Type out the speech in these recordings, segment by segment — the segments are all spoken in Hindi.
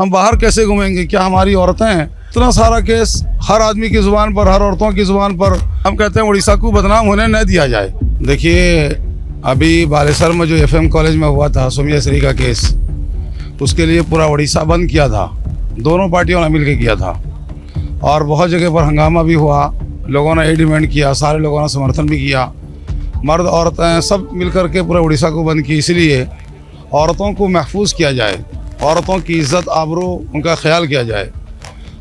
हम बाहर कैसे घूमेंगे, क्या हमारी औरतें हैं? इतना सारा केस हर आदमी की ज़ुबान पर, हर औरतों की ज़ुबान पर। हम कहते हैं उड़ीसा को बदनाम होने न दिया जाए। देखिए, अभी बालेसर में जो FM कॉलेज में हुआ था सोम्या का केस, उसके लिए पूरा उड़ीसा बंद किया था, दोनों पार्टियों ने मिलकर किया था और बहुत जगह पर हंगामा भी हुआ। लोगों ने ये डिमांड किया, सारे लोगों ने समर्थन भी किया, मर्द औरतें सब मिलकर के पूरे उड़ीसा को बंद की। इसलिए औरतों को महफूज किया जाए, औरतों की इज़्ज़त आबरू उनका ख्याल किया जाए।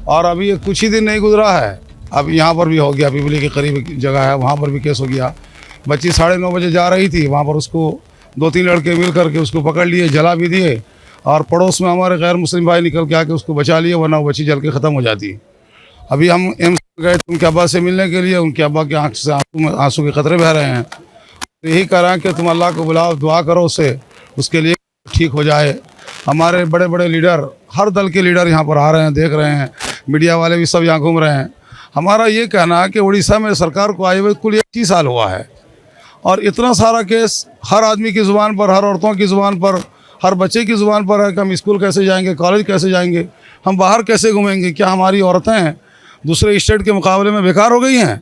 और अभी कुछ ही दिन नहीं गुजरा है, अब यहाँ पर भी हो गया, पिपली के करीब जगह है, वहाँ पर भी केस हो गया। बच्ची 9:30 बजे जा रही थी, वहाँ पर उसको 2-3 लड़के मिल करके उसको पकड़ लिए, जला भी दिए और पड़ोस में हमारे गैर मुस्लिम भाई निकल के आके उसको बचा लिए, वरना वो बच्ची जल के ख़त्म हो जाती। अभी हम एम्स गए उनके अब्बा से मिलने के लिए, उनके अब्बा के आँख से आंसू के कतरे बह रहे हैं। तो यही कह रहे हैं कि तुम अल्लाह को बुलाओ, दुआ करो उसके लिए ठीक हो जाए। हमारे बड़े बड़े लीडर, हर दल के लीडर यहाँ पर आ रहे हैं, देख रहे हैं, मीडिया वाले भी सब यहाँ घूम रहे हैं। हमारा ये कहना है कि उड़ीसा में सरकार को आए हुए कुल 21 साल हुआ है और इतना सारा केस हर आदमी की ज़ुबान पर, हर औरतों की ज़ुबान पर, हर बच्चे की ज़ुबान पर है कि हम स्कूल कैसे जाएंगे, कॉलेज कैसे जाएंगे, हम बाहर कैसे घूमेंगे, क्या हमारी औरतें दूसरे स्टेट के मुकाबले में बेकार हो गई हैं?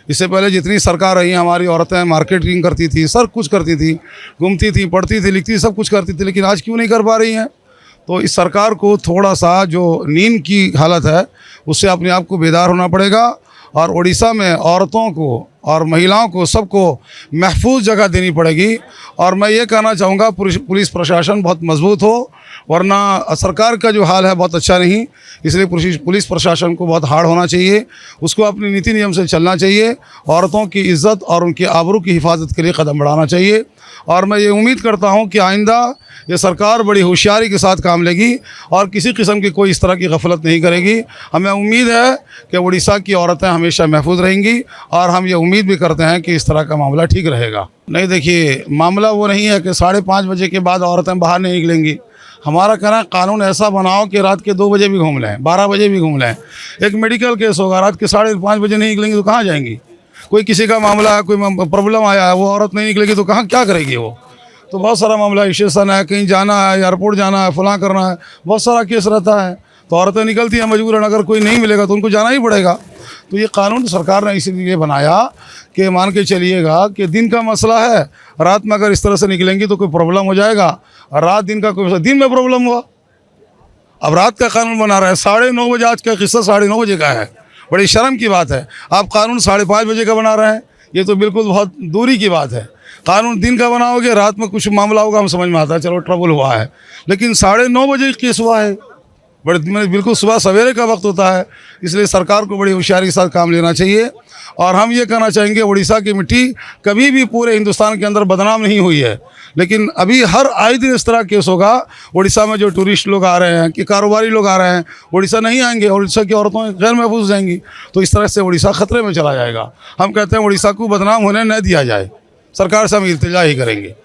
इससे पहले जितनी सरकार रही हमारी औरतें मार्केटिंग करती थी, सब कुछ करती थी, घूमती थी, पढ़ती थी, लिखती, सब कुछ करती थी, लेकिन आज क्यों नहीं कर पा रही हैं? तो इस सरकार को थोड़ा सा जो नींद की हालत है उससे अपने आप को बेदार होना पड़ेगा और उड़ीसा में औरतों को और महिलाओं को सबको महफूज जगह देनी पड़ेगी। और मैं ये कहना चाहूँगा पुलिस प्रशासन बहुत मजबूत हो, वरना सरकार का जो हाल है बहुत अच्छा नहीं। इसलिए पुलिस प्रशासन को बहुत हार्ड होना चाहिए, उसको अपनी नीति नियम से चलना चाहिए, औरतों की इज़्ज़त और उनकी आबरू की हिफाजत के लिए कदम बढ़ाना चाहिए। और मैं ये उम्मीद करता हूँ कि आइंदा ये सरकार बड़ी होशियारी के साथ काम लेगी और किसी किस्म की कोई इस तरह की गफलत नहीं करेगी। हमें उम्मीद है कि उड़ीसा की औरतें हमेशा महफूज रहेंगी और हम ये उम्मीद भी करते हैं कि इस तरह का मामला ठीक रहेगा। नहीं, देखिए, मामला वो नहीं है कि 5:30 बजे के बाद औरतें बाहर नहीं निकलेंगी। हमारा कहना है कानून ऐसा बनाओ कि रात के 2 बजे भी घूम लें, 12 बजे भी घूम लें। एक मेडिकल केस होगा, रात के 5:30 बजे नहीं निकलेंगी तो कहाँ जाएंगी? कोई किसी का मामला है, कोई प्रॉब्लम आया है, वो औरत नहीं निकलेगी तो कहाँ क्या करेगी वो? तो बहुत सारा मामला, स्टेशन है, कहीं जाना है, एयरपोर्ट जाना है, फलां करना है, बहुत सारा केस रहता है, तो औरतें निकलती हैं मजबूरन। अगर कोई नहीं मिलेगा तो उनको जाना ही पड़ेगा। तो ये कानून सरकार ने इसीलिए बनाया कि मान के चलिएगा कि दिन का मसला है, रात में अगर इस तरह से निकलेंगी तो कोई प्रॉब्लम हो जाएगा। रात दिन का कोई, दिन में प्रॉब्लम हुआ, अब रात का कानून बना रहा है। 9:30 बजे, आज का किस्सा 9:30 बजे का है, बड़ी शर्म की बात है। आप कानून 5:30 बजे का बना रहे हैं, ये तो बिल्कुल बहुत दूरी की बात है। कानून दिन का बनाओगे, रात में कुछ मामला होगा, हम समझ में आता है, चलो ट्रबल हुआ है, लेकिन 9:30 बजे केस हुआ है, बिल्कुल सुबह सवेरे का वक्त होता है। इसलिए सरकार को बड़ी होशियारी के साथ काम लेना चाहिए। और हम ये कहना चाहेंगे, उड़ीसा की मिट्टी कभी भी पूरे हिंदुस्तान के अंदर बदनाम नहीं हुई है, लेकिन अभी हर आए दिन इस तरह केस होगा। उड़ीसा में जो टूरिस्ट लोग आ रहे हैं, कि कारोबारी लोग आ रहे हैं, उड़ीसा नहीं आएंगे, उड़ीसा की औरतें गैर महफूज जाएंगी, तो इस तरह से उड़ीसा खतरे में चला जाएगा। हम कहते हैं उड़ीसा को बदनाम होने न दिया जाए, सरकार से हम इल्तिजा ही करेंगे।